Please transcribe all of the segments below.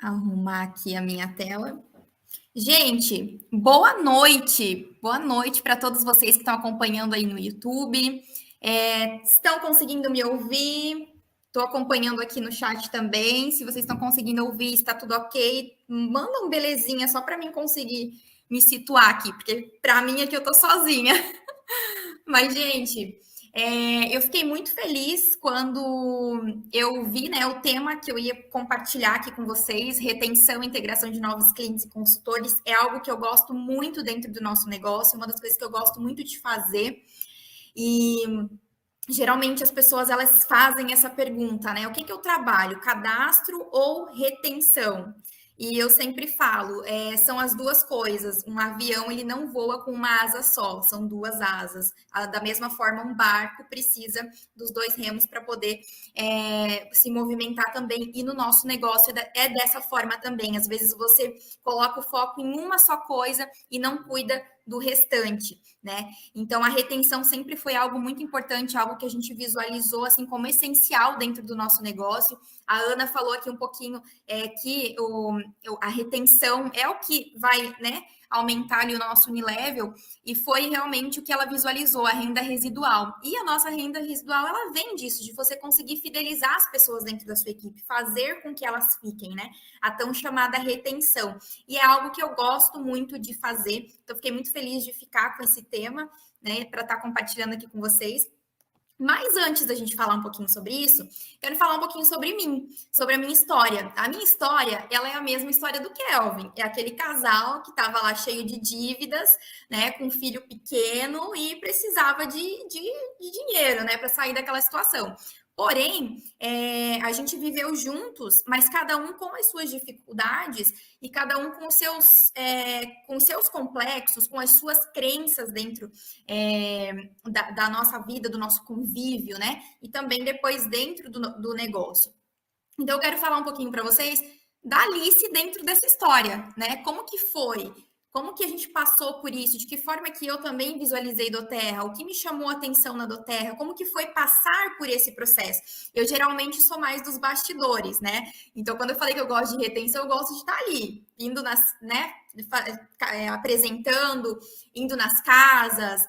Arrumar aqui a minha tela. Gente, boa noite! Boa noite para todos vocês que estão acompanhando aí no YouTube. Estão conseguindo me ouvir? Estou acompanhando aqui no chat também. Se vocês estão conseguindo ouvir, está tudo ok. Manda um belezinha só para mim conseguir me situar aqui, porque para mim aqui eu estou sozinha. Mas, gente, eu fiquei muito feliz quando eu vi, né, o tema que eu ia compartilhar aqui com vocês, retenção e integração de novos clientes e consultores, é algo que eu gosto muito dentro do nosso negócio, uma das coisas que eu gosto muito de fazer. E geralmente as pessoas elas fazem essa pergunta, né? O que eu trabalho, cadastro ou retenção? E eu sempre falo, são as duas coisas. Um avião ele não voa com uma asa só, são duas asas. Da mesma forma, um barco precisa dos dois remos para poder se movimentar também. E no nosso negócio é dessa forma também. Às vezes você coloca o foco em uma só coisa e não cuida do restante, né? Então a retenção sempre foi algo muito importante, algo que a gente visualizou assim como essencial dentro do nosso negócio. A Ana falou aqui um pouquinho que a retenção é o que vai, né, aumentar ali o nosso unilevel, e foi realmente o que ela visualizou, a renda residual. E a nossa renda residual, ela vem disso, de você conseguir fidelizar as pessoas dentro da sua equipe, fazer com que elas fiquem, né? A tão chamada retenção. E é algo que eu gosto muito de fazer, então fiquei muito feliz de ficar com esse tema, né, para estar compartilhando aqui com vocês. Mas antes da gente falar um pouquinho sobre isso, quero falar um pouquinho sobre mim, sobre a minha história. A minha história, ela é a mesma história do Kelvin. É aquele casal que estava lá cheio de dívidas, né, com um filho pequeno e precisava de dinheiro, né, para sair daquela situação. Porém, a gente viveu juntos, mas cada um com as suas dificuldades e cada um com os seus complexos, com as suas crenças dentro da nossa vida, do nosso convívio, né? E também depois dentro do negócio. Então, eu quero falar um pouquinho para vocês da Alice dentro dessa história, né? Como que foi? Como que a gente passou por isso? De que forma que eu também visualizei doTERRA? O que me chamou a atenção na doTERRA? Como que foi passar por esse processo? Eu geralmente sou mais dos bastidores, né? Então, quando eu falei que eu gosto de retenção, eu gosto de estar ali, indo né? Apresentando, indo nas casas,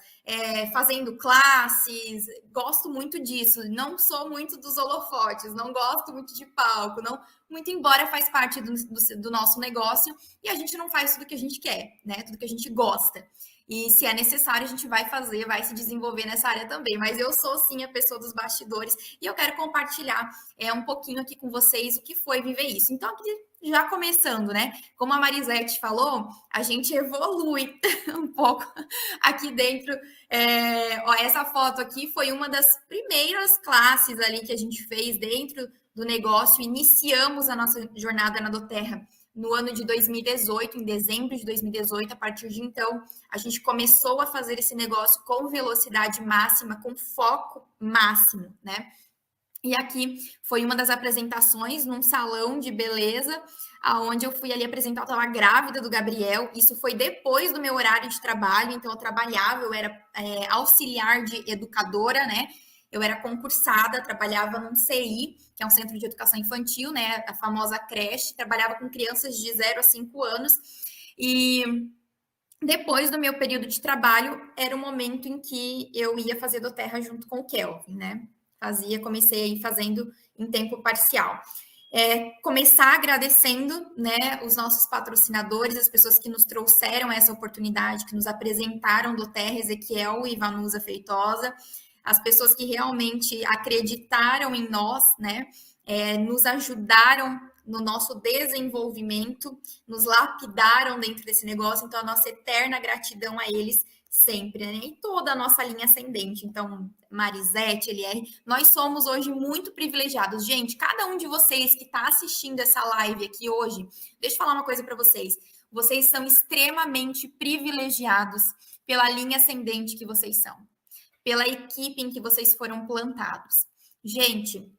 fazendo classes, gosto muito disso. Não sou muito dos holofotes, não gosto muito de palco, não, muito embora faz parte do nosso negócio e a gente não faz tudo que a gente quer, né? Tudo que a gente gosta. E se é necessário, a gente vai fazer, vai se desenvolver nessa área também. Mas eu sou sim a pessoa dos bastidores e eu quero compartilhar um pouquinho aqui com vocês o que foi viver isso. Então, aqui já começando, né? Como a Marisete falou, a gente evolui um pouco aqui dentro. Essa foto aqui foi uma das primeiras classes ali que a gente fez dentro do negócio. Iniciamos a nossa jornada na doTERRA no ano de 2018, em dezembro de 2018. A partir de então, a gente começou a fazer esse negócio com velocidade máxima, com foco máximo, né? E aqui foi uma das apresentações num salão de beleza, aonde eu fui ali apresentar, eu estava grávida do Gabriel. Isso foi depois do meu horário de trabalho, então eu trabalhava, eu era auxiliar de educadora, né? Eu era concursada, trabalhava num CI, que é um centro de educação infantil, né? A famosa creche, trabalhava com crianças de 0 a 5 anos. E depois do meu período de trabalho, era o momento em que eu ia fazer doTERRA junto com o Kelvin, né? Comecei aí fazendo em tempo parcial. Começar agradecendo, né, os nossos patrocinadores, as pessoas que nos trouxeram essa oportunidade, que nos apresentaram doTERRA, Ezequiel e Vanusa Feitosa, as pessoas que realmente acreditaram em nós, né, nos ajudaram no nosso desenvolvimento, nos lapidaram dentro desse negócio, então a nossa eterna gratidão a eles sempre, né? E toda a nossa linha ascendente. Então, Marisete, LR, nós somos hoje muito privilegiados. Gente, cada um de vocês que está assistindo essa live aqui hoje, deixa eu falar uma coisa para vocês. Vocês são extremamente privilegiados pela linha ascendente que vocês são, pela equipe em que vocês foram plantados. Gente,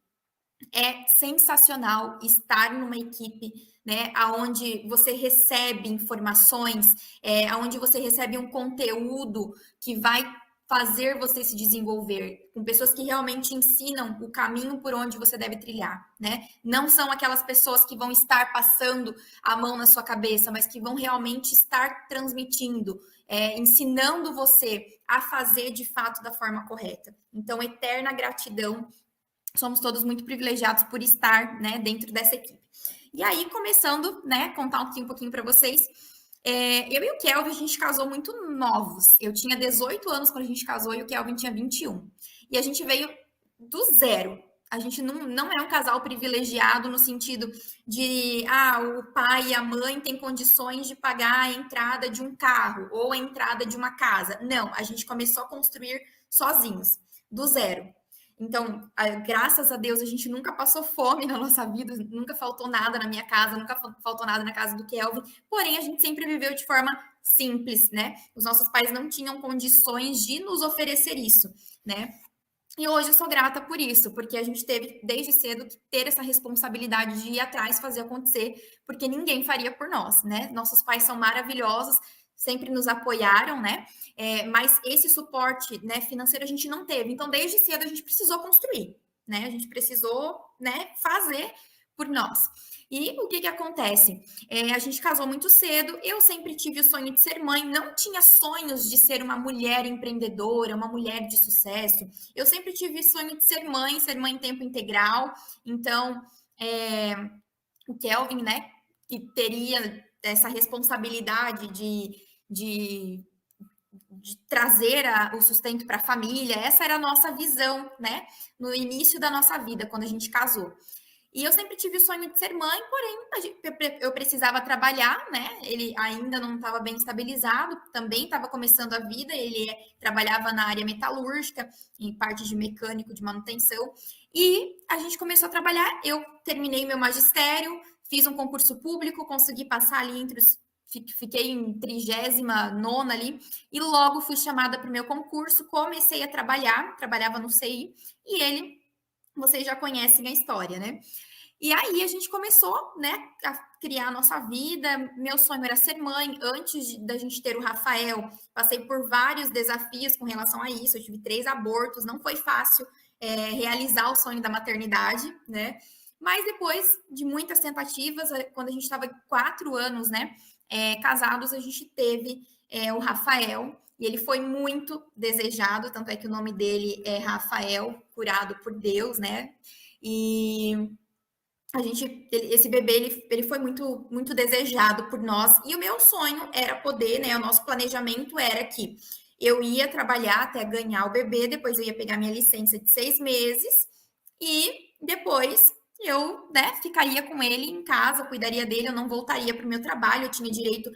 é sensacional estar numa equipe, né, aonde você recebe informações, aonde você recebe um conteúdo que vai fazer você se desenvolver, com pessoas que realmente ensinam o caminho por onde você deve trilhar, né? Não são aquelas pessoas que vão estar passando a mão na sua cabeça, mas que vão realmente estar transmitindo, ensinando você a fazer de fato da forma correta. Então, eterna gratidão. Somos todos muito privilegiados por estar, né, dentro dessa equipe. E aí, começando, né, contar um pouquinho para vocês. Eu e o Kelvin, a gente casou muito novos. Eu tinha 18 anos quando a gente casou e o Kelvin tinha 21. E a gente veio do zero. A gente não é um casal privilegiado no sentido de, o pai e a mãe têm condições de pagar a entrada de um carro ou a entrada de uma casa. Não, a gente começou a construir sozinhos, do zero. Então, graças a Deus, a gente nunca passou fome na nossa vida, nunca faltou nada na minha casa, nunca faltou nada na casa do Kelvin. Porém, a gente sempre viveu de forma simples, né? Os nossos pais não tinham condições de nos oferecer isso, né? E hoje eu sou grata por isso, porque a gente teve desde cedo que ter essa responsabilidade de ir atrás, fazer acontecer, porque ninguém faria por nós, né? Nossos pais são maravilhosos, sempre nos apoiaram, né? Mas esse suporte, né, financeiro a gente não teve. Então, desde cedo a gente precisou construir, né? A gente precisou, né, fazer por nós. E o que acontece? A gente casou muito cedo, eu sempre tive o sonho de ser mãe, não tinha sonhos de ser uma mulher empreendedora, uma mulher de sucesso. Eu sempre tive sonho de ser mãe em tempo integral. Então, o Kelvin, né, que teria essa responsabilidade de trazer o sustento para a família, essa era a nossa visão, né, no início da nossa vida, quando a gente casou. E eu sempre tive o sonho de ser mãe, porém eu precisava trabalhar, né? Ele ainda não estava bem estabilizado, também estava começando a vida. Ele trabalhava na área metalúrgica, em parte de mecânico de manutenção. E a gente começou a trabalhar. Eu terminei meu magistério, fiz um concurso público, consegui passar ali entre os. Fiquei em 39ª ali, e logo fui chamada para o meu concurso, comecei a trabalhar, trabalhava no CI, e ele, vocês já conhecem a história, né? E aí a gente começou, né, a criar a nossa vida. Meu sonho era ser mãe. Antes da gente ter o Rafael, passei por vários desafios com relação a isso. Eu tive 3 abortos, não foi fácil realizar o sonho da maternidade, né? Mas depois de muitas tentativas, quando a gente estava 4 anos, né, casados, a gente teve o Rafael. E ele foi muito desejado, tanto é que o nome dele é Rafael, curado por Deus, né? E esse bebê, ele foi muito, muito desejado por nós. E o meu sonho era poder, né? O nosso planejamento era que eu ia trabalhar até ganhar o bebê, depois eu ia pegar minha licença de 6 meses e depois eu, né, ficaria com ele em casa, cuidaria dele, eu não voltaria para o meu trabalho, eu tinha direito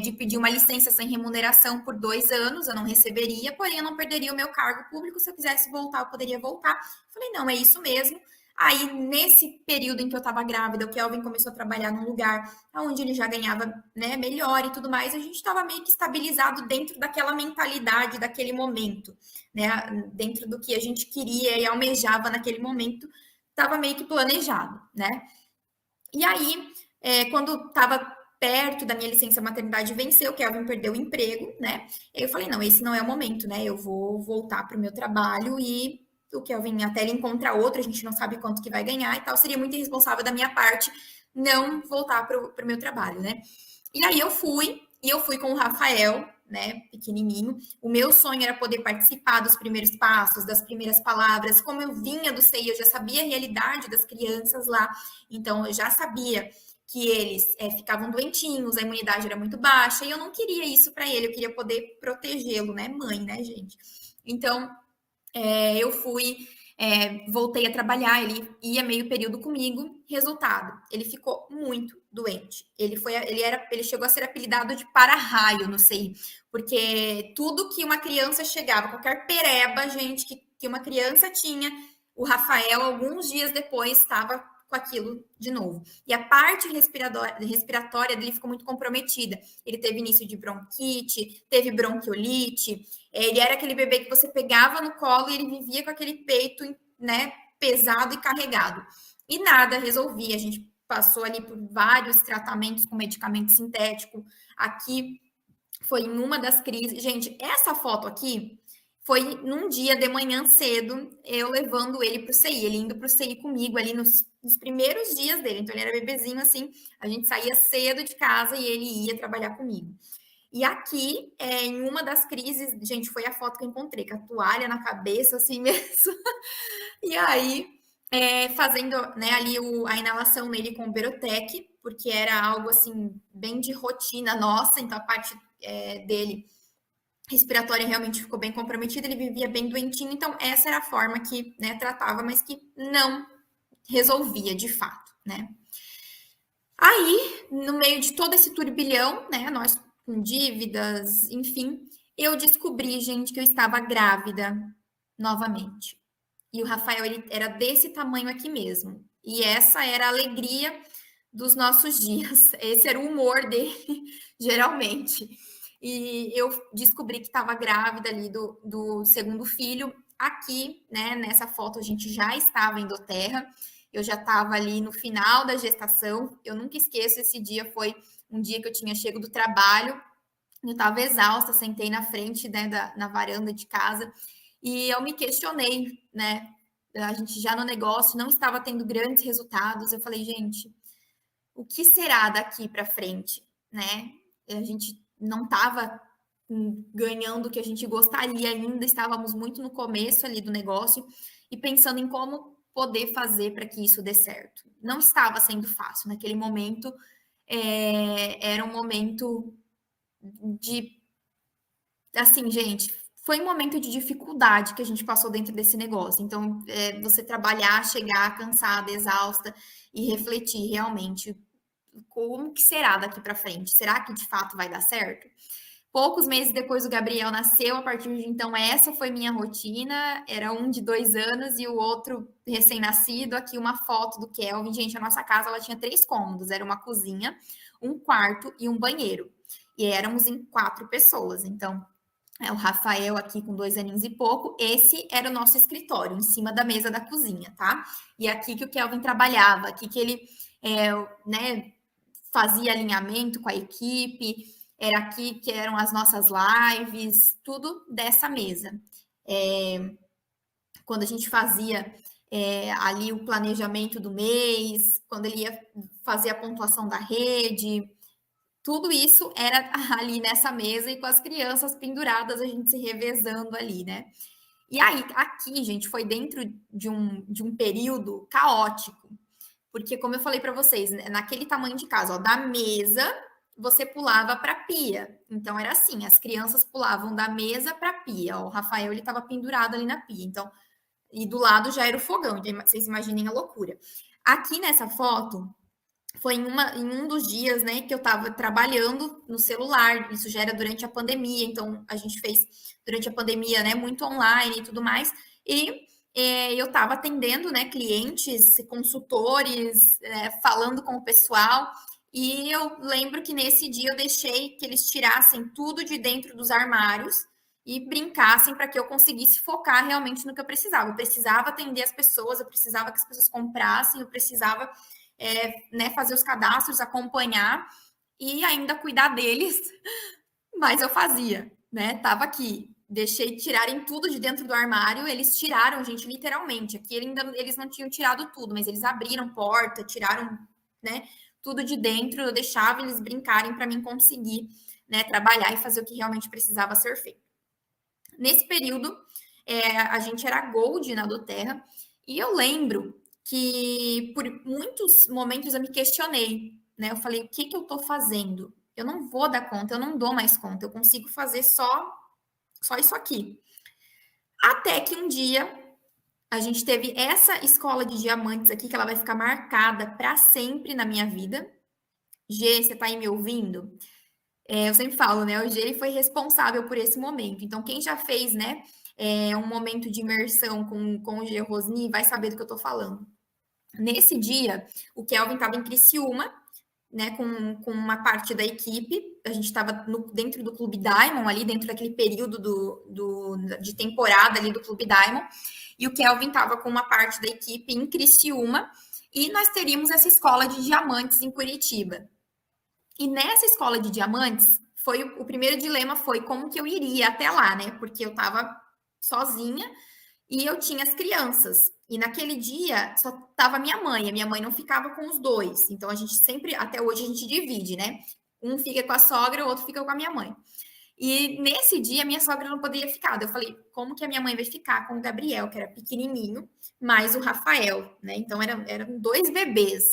de pedir uma licença sem remuneração por 2 anos, eu não receberia, porém eu não perderia o meu cargo público, se eu quisesse voltar, eu poderia voltar. Falei, não, é isso mesmo. Aí, nesse período em que eu estava grávida, o Kelvin começou a trabalhar num lugar onde ele já ganhava, né, melhor e tudo mais, a gente estava meio que estabilizado dentro daquela mentalidade, daquele momento, né, dentro do que a gente queria e almejava naquele momento, estava meio que planejado, né. E aí, quando estava perto da minha licença maternidade vencer, o Kelvin perdeu o emprego, né, eu falei, não, esse não é o momento, né, eu vou voltar para o meu trabalho e o Kelvin, até ele encontrar outro, a gente não sabe quanto que vai ganhar e tal, seria muito irresponsável da minha parte não voltar para o meu trabalho, né? E aí eu fui com o Rafael, né, pequenininho. O meu sonho era poder participar dos primeiros passos, das primeiras palavras. Como eu vinha do CEI, eu já sabia a realidade das crianças lá, então eu já sabia que eles ficavam doentinhos, a imunidade era muito baixa, e eu não queria isso para ele, eu queria poder protegê-lo, né, mãe, né, gente? Então, eu fui, voltei a trabalhar, ele ia meio período comigo. Resultado, ele ficou muito doente. Ele chegou a ser apelidado de para-raio no CI, porque tudo que uma criança chegava, qualquer pereba, gente, que uma criança tinha, o Rafael, alguns dias depois, estava com aquilo de novo. E a parte respiratória dele ficou muito comprometida. Ele teve início de bronquite, teve bronquiolite. Ele era aquele bebê que você pegava no colo e ele vivia com aquele peito, né, pesado e carregado. E nada resolvia. A gente passou ali por vários tratamentos com medicamento sintético. Aqui foi em uma das crises. Gente, essa foto aqui foi num dia de manhã cedo, eu levando ele para o CI, ele indo para o CI comigo ali nos primeiros dias dele. Então, ele era bebezinho assim, a gente saía cedo de casa e ele ia trabalhar comigo. E aqui, em uma das crises, gente, foi a foto que eu encontrei, com a toalha na cabeça, assim mesmo. E aí, fazendo né, ali a inalação nele com o Berotec, porque era algo assim, bem de rotina nossa, então a parte dele respiratória realmente ficou bem comprometida, ele vivia bem doentinho, então essa era a forma que né, tratava, mas que não resolvia de fato, né? Aí, no meio de todo esse turbilhão, né, nós com dívidas, enfim, eu descobri, gente, que eu estava grávida novamente. E o Rafael, ele era desse tamanho aqui mesmo. E essa era a alegria dos nossos dias. Esse era o humor dele, geralmente. E eu descobri que estava grávida ali do segundo filho. Aqui, né, nessa foto, a gente já estava em Doterra. Eu já estava ali no final da gestação. Eu nunca esqueço, esse dia foi um dia que eu tinha chego do trabalho. Eu estava exausta, sentei na frente, né, na varanda de casa. E eu me questionei, né? A gente já no negócio não estava tendo grandes resultados. Eu falei, gente, o que será daqui para frente, né? A gente não estava ganhando o que a gente gostaria ainda, estávamos muito no começo ali do negócio e pensando em como poder fazer para que isso dê certo. Não estava sendo fácil naquele momento, era um momento de assim, gente, foi um momento de dificuldade que a gente passou dentro desse negócio. Então, você trabalhar, chegar cansada, exausta e refletir realmente como que será daqui para frente? Será que de fato vai dar certo? Poucos meses depois o Gabriel nasceu, a partir de então essa foi minha rotina, era um de 2 anos e o outro recém-nascido, aqui uma foto do Kelvin, gente, a nossa casa ela tinha 3 cômodos, era uma cozinha, um quarto e um banheiro, e éramos em 4 pessoas, então o Rafael aqui com 2 aninhos e pouco, esse era o nosso escritório, em cima da mesa da cozinha, tá? E aqui que o Kelvin trabalhava, aqui que ele, né, fazia alinhamento com a equipe, era aqui que eram as nossas lives, tudo dessa mesa. Quando a gente fazia ali o planejamento do mês, quando ele ia fazer a pontuação da rede, tudo isso era ali nessa mesa e com as crianças penduradas, a gente se revezando ali, né? E aí, aqui, gente, foi dentro de um período caótico, porque, como eu falei para vocês, naquele tamanho de casa, ó, da mesa, você pulava para a pia. Então, era assim, as crianças pulavam da mesa para a pia. Ó, o Rafael, ele estava pendurado ali na pia. Então, e do lado já era o fogão. Então, vocês imaginem a loucura. Aqui nessa foto, foi em um dos dias, né, que eu estava trabalhando no celular. Isso já era durante a pandemia, então a gente fez durante a pandemia, né, muito online e tudo mais. E eu estava atendendo, né, clientes, consultores, falando com o pessoal. E eu lembro que nesse dia eu deixei que eles tirassem tudo de dentro dos armários e brincassem para que eu conseguisse focar realmente no que eu precisava. Eu precisava atender as pessoas, eu precisava que as pessoas comprassem, eu precisava né, fazer os cadastros, acompanhar e ainda cuidar deles, mas eu fazia, né? Tava aqui, deixei tirarem tudo de dentro do armário, eles tiraram, gente, literalmente. Aqui eles não tinham tirado tudo, mas eles abriram porta, tiraram, né, tudo de dentro, eu deixava eles brincarem para mim conseguir, né, trabalhar e fazer o que realmente precisava ser feito. Nesse período, a gente era Gold na Doterra, e eu lembro que por muitos momentos eu me questionei, né? Eu falei, o que que eu tô fazendo? Eu não vou dar conta, eu não dou mais conta, eu consigo fazer só isso aqui. Até que um dia a gente teve essa escola de diamantes aqui, que ela vai ficar marcada para sempre na minha vida. Gê, você tá aí me ouvindo? Eu sempre falo, né? O G ele foi responsável por esse momento. Então, quem já fez, né, um momento de imersão com o G Rosni vai saber do que eu tô falando. Nesse dia, o Kelvin estava em Criciúma, né, com uma parte da equipe. A gente estava dentro do Clube Diamond, ali dentro daquele período de temporada ali do Clube Diamond. E o Kelvin estava com uma parte da equipe em Criciúma. E nós teríamos essa escola de diamantes em Curitiba. E nessa escola de diamantes, o primeiro dilema foi como que eu iria até lá, né? Porque eu estava sozinha, e eu tinha as crianças. E naquele dia só tava minha mãe, a minha mãe não ficava com os dois. Então a gente sempre, até hoje a gente divide, né? Um fica com a sogra, o outro fica com a minha mãe. E nesse dia, minha sogra não poderia ficar. Eu falei, como que a minha mãe vai ficar com o Gabriel, que era pequenininho, mais o Rafael, né? Então, eram dois bebês.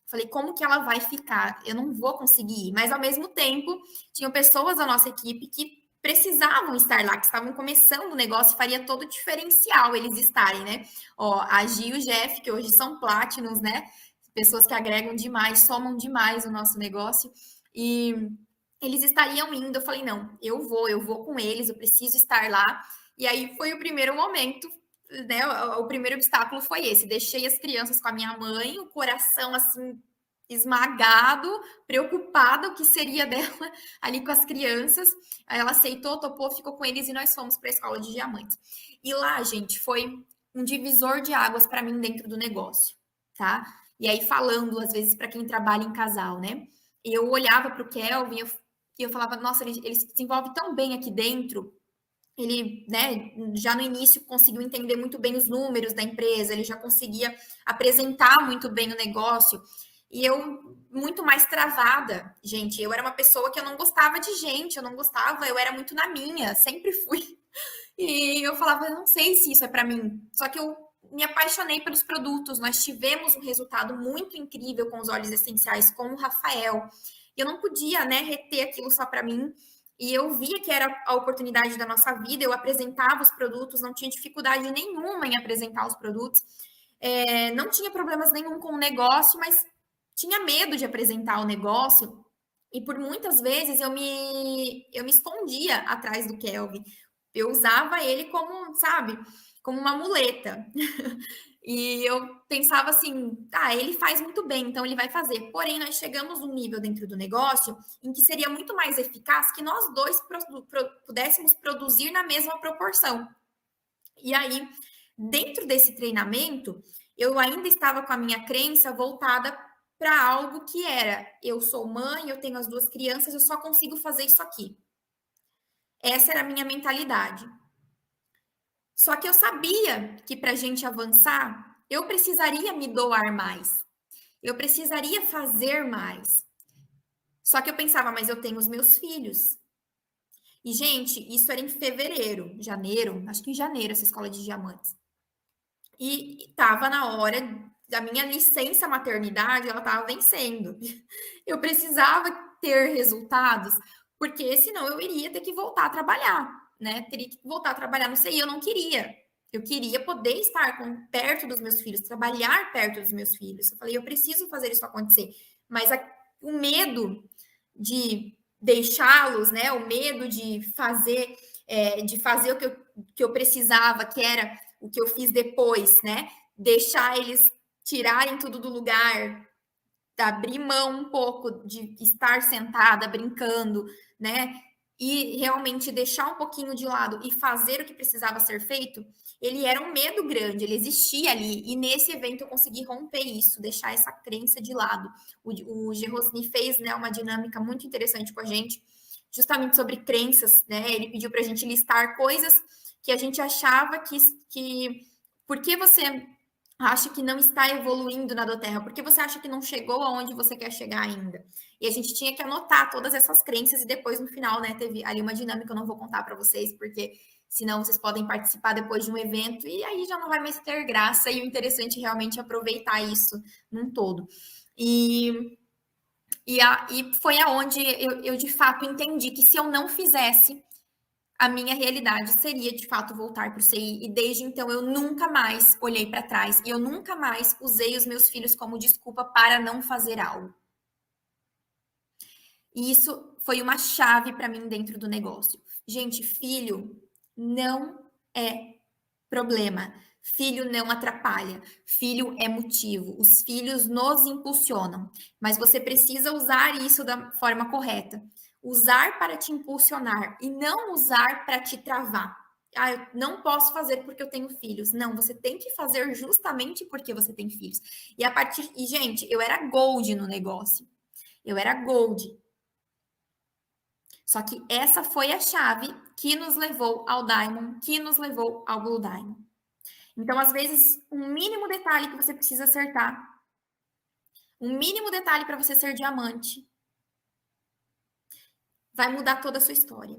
Falei, como que ela vai ficar? Eu não vou conseguir ir. Mas, ao mesmo tempo, tinham pessoas da nossa equipe que precisavam estar lá, que estavam começando o negócio, faria todo o diferencial eles estarem, né? Ó, a Gi e o Jeff, que hoje são Platinums, né? Pessoas que agregam demais, somam demais o nosso negócio. E eles estariam indo. Eu falei, não, eu vou com eles, eu preciso estar lá. E aí foi o primeiro momento, né? O primeiro obstáculo foi esse. Deixei as crianças com a minha mãe, o coração assim esmagado, preocupada o que seria dela ali com as crianças. Aí ela aceitou, topou, ficou com eles e nós fomos para a escola de diamantes. E lá, gente, foi um divisor de águas para mim dentro do negócio, tá? E aí falando às vezes para quem trabalha em casal, né? Eu olhava para o Kelvin, e eu falava, nossa, ele se desenvolve tão bem aqui dentro. Ele, né, já no início conseguiu entender muito bem os números da empresa, ele já conseguia apresentar muito bem o negócio. E eu, muito mais travada, gente. Eu era uma pessoa que eu não gostava de gente, eu não gostava, eu era muito na minha, sempre fui. E eu falava, eu não sei se isso é para mim. Só que eu me apaixonei pelos produtos. Nós tivemos um resultado muito incrível com os óleos essenciais com o Rafael. Eu não podia, né, reter aquilo só para mim. E eu via que era a oportunidade da nossa vida. Eu apresentava os produtos, não tinha dificuldade nenhuma em apresentar os produtos. Não tinha problemas nenhum com o negócio, mas tinha medo de apresentar o negócio. E por muitas vezes eu me escondia atrás do Kelvin. Eu usava ele como, sabe, como uma muleta. E eu pensava assim, tá, ele faz muito bem, então ele vai fazer. Porém, nós chegamos num nível dentro do negócio em que seria muito mais eficaz que nós dois pudéssemos produzir na mesma proporção. E aí, dentro desse treinamento, eu ainda estava com a minha crença voltada para algo que era: eu sou mãe, eu tenho as duas crianças, eu só consigo fazer isso aqui. Essa era a minha mentalidade. Só que eu sabia que para a gente avançar, eu precisaria me doar mais. Eu precisaria fazer mais. Só que eu pensava, mas eu tenho os meus filhos. E, gente, isso era em fevereiro, janeiro, acho que em janeiro, essa escola de diamantes. E estava na hora da minha licença maternidade, ela estava vencendo. Eu precisava ter resultados, porque senão eu iria ter que voltar a trabalhar, né? Teria que voltar a trabalhar no CI, eu não queria. Eu queria poder estar perto dos meus filhos, trabalhar perto dos meus filhos. Eu falei, eu preciso fazer isso acontecer. Mas o medo de deixá-los, né? O medo de fazer o que eu precisava, que era o que eu fiz depois, né? Deixar eles tirarem tudo do lugar, abrir mão um pouco de estar sentada, brincando, né? E realmente deixar um pouquinho de lado e fazer o que precisava ser feito, ele era um medo grande, ele existia ali. E nesse evento eu consegui romper isso, deixar essa crença de lado. O Gerosni fez, né, uma dinâmica muito interessante com a gente, justamente sobre crenças, né? Ele pediu para a gente listar coisas que a gente achava que por que você acha que não está evoluindo na Doterra? Porque você acha que não chegou aonde você quer chegar ainda? E a gente tinha que anotar todas essas crenças e depois no final, né, teve ali uma dinâmica, eu não vou contar para vocês, porque senão vocês podem participar depois de um evento e aí já não vai mais ter graça e o interessante é realmente aproveitar isso num todo. E foi aonde eu de fato entendi que se eu não fizesse, a minha realidade seria de fato voltar para o CI. E desde então eu nunca mais olhei para trás e eu nunca mais usei os meus filhos como desculpa para não fazer algo. E isso foi uma chave para mim dentro do negócio. Gente, filho não é problema. Filho não atrapalha. Filho é motivo. Os filhos nos impulsionam. Mas você precisa usar isso da forma correta. Usar para te impulsionar e não usar para te travar. Ah, eu não posso fazer porque eu tenho filhos. Não, você tem que fazer justamente porque você tem filhos. E, gente, eu era gold no negócio. Eu era gold. Só que essa foi a chave que nos levou ao Diamond, que nos levou ao Blue Diamond. Então, às vezes, um mínimo detalhe que você precisa acertar, um mínimo detalhe para você ser diamante, vai mudar toda a sua história.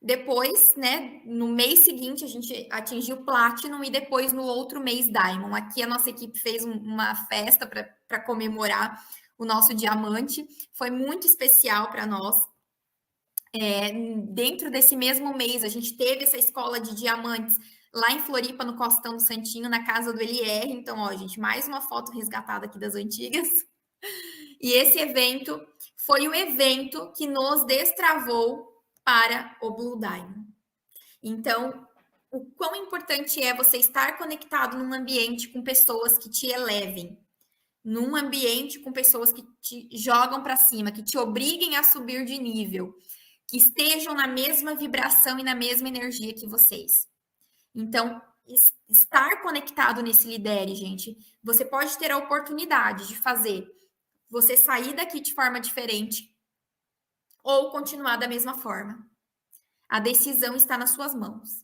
Depois, né, no mês seguinte, a gente atingiu Platinum e depois no outro mês Diamond. Aqui a nossa equipe fez uma festa para comemorar o nosso diamante. Foi muito especial para nós. Dentro desse mesmo mês, a gente teve essa escola de diamantes lá em Floripa, no Costão do Santinho, na casa do LR. Então, ó, gente, mais uma foto resgatada aqui das antigas. E esse evento foi o evento que nos destravou para o Blue Diamond. Então, o quão importante é você estar conectado num ambiente com pessoas que te elevem, num ambiente com pessoas que te jogam para cima, que te obriguem a subir de nível, que estejam na mesma vibração e na mesma energia que vocês. Então, estar conectado nesse lidere, gente, você pode ter a oportunidade de fazer você sair daqui de forma diferente ou continuar da mesma forma. A decisão está nas suas mãos.